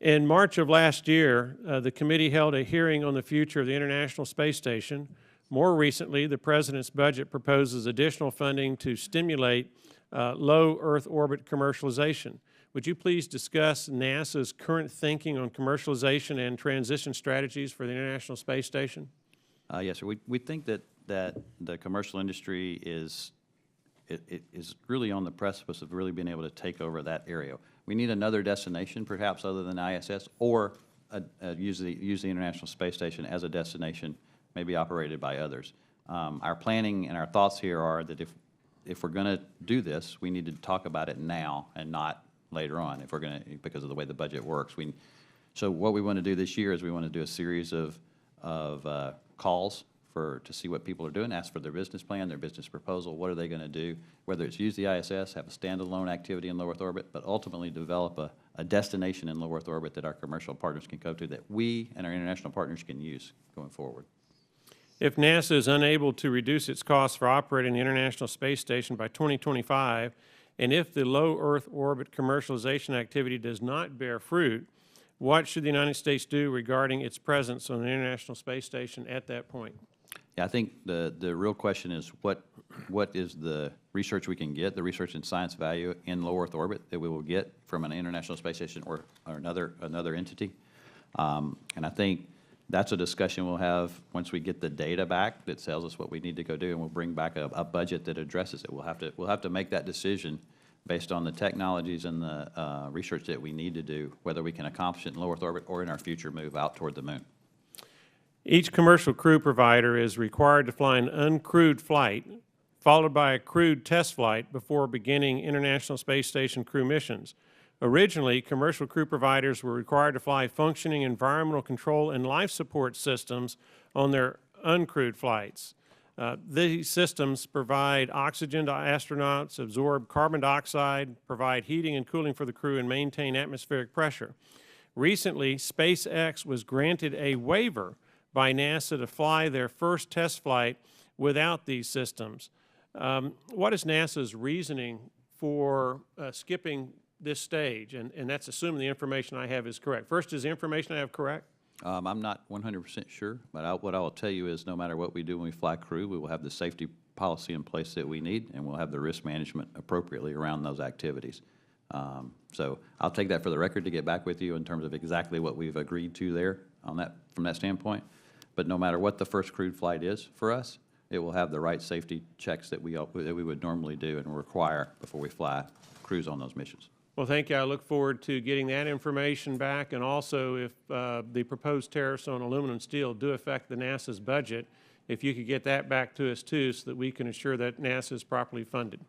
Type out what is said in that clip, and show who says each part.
Speaker 1: In March of last year, the committee held a hearing on the future of the International Space Station. More recently, the President's budget proposes additional funding to stimulate low Earth orbit commercialization. Would you please discuss NASA's current thinking on commercialization and transition strategies for the International Space Station?
Speaker 2: Yes, sir. We think that the commercial industry is really on the precipice of really being able to take over that area. We need another destination, perhaps other than ISS, or use the International Space Station as a destination, maybe operated by others. Our planning and our thoughts here are that if we're going to do this, we need to talk about it now and not later on. If we're going to, because of the way the budget works, so what we want to do this year is we want to do a series of calls to see what people are doing, ask for their business plan, their business proposal, what are they going to do, whether it's use the ISS, have a standalone activity in low Earth orbit, but ultimately develop a destination in low Earth orbit that our commercial partners can go to, that we and our international partners can use going forward.
Speaker 1: If NASA is unable to reduce its costs for operating the International Space Station by 2025, and if the low Earth orbit commercialization activity does not bear fruit, what should the United States do regarding its presence on the International Space Station at that point?
Speaker 2: Yeah, I think the real question is what is the research we can get, the research and science value in low Earth orbit that we will get from an International Space Station or another entity. And I think that's a discussion we'll have once we get the data back that tells us what we need to go do, and we'll bring back a budget that addresses it. We'll have to make that decision based on the technologies and the research that we need to do, whether we can accomplish it in low Earth orbit or in our future move out toward the moon.
Speaker 1: Each commercial crew provider is required to fly an uncrewed flight, followed by a crewed test flight before beginning International Space Station crew missions. Originally, commercial crew providers were required to fly functioning environmental control and life support systems on their uncrewed flights. These systems provide oxygen to astronauts, absorb carbon dioxide, provide heating and cooling for the crew, and maintain atmospheric pressure. Recently, SpaceX was granted a waiver by NASA to fly their first test flight without these systems. What is NASA's reasoning for skipping this stage? And that's assuming the information I have is correct. First, is the information I have correct?
Speaker 2: I'm not 100% sure, but what I will tell you is no matter what we do when we fly crew, we will have the safety policy in place that we need, and we'll have the risk management appropriately around those activities. So I'll take that for the record to get back with you in terms of exactly what we've agreed to there on that, from that standpoint. But no matter what the first crewed flight is for us, it will have the right safety checks that we would normally do and require before we fly crews on those missions.
Speaker 1: Well, thank you. I look forward to getting that information back, and also if the proposed tariffs on aluminum and steel do affect the NASA's budget, if you could get that back to us too, so that we can ensure that NASA is properly funded.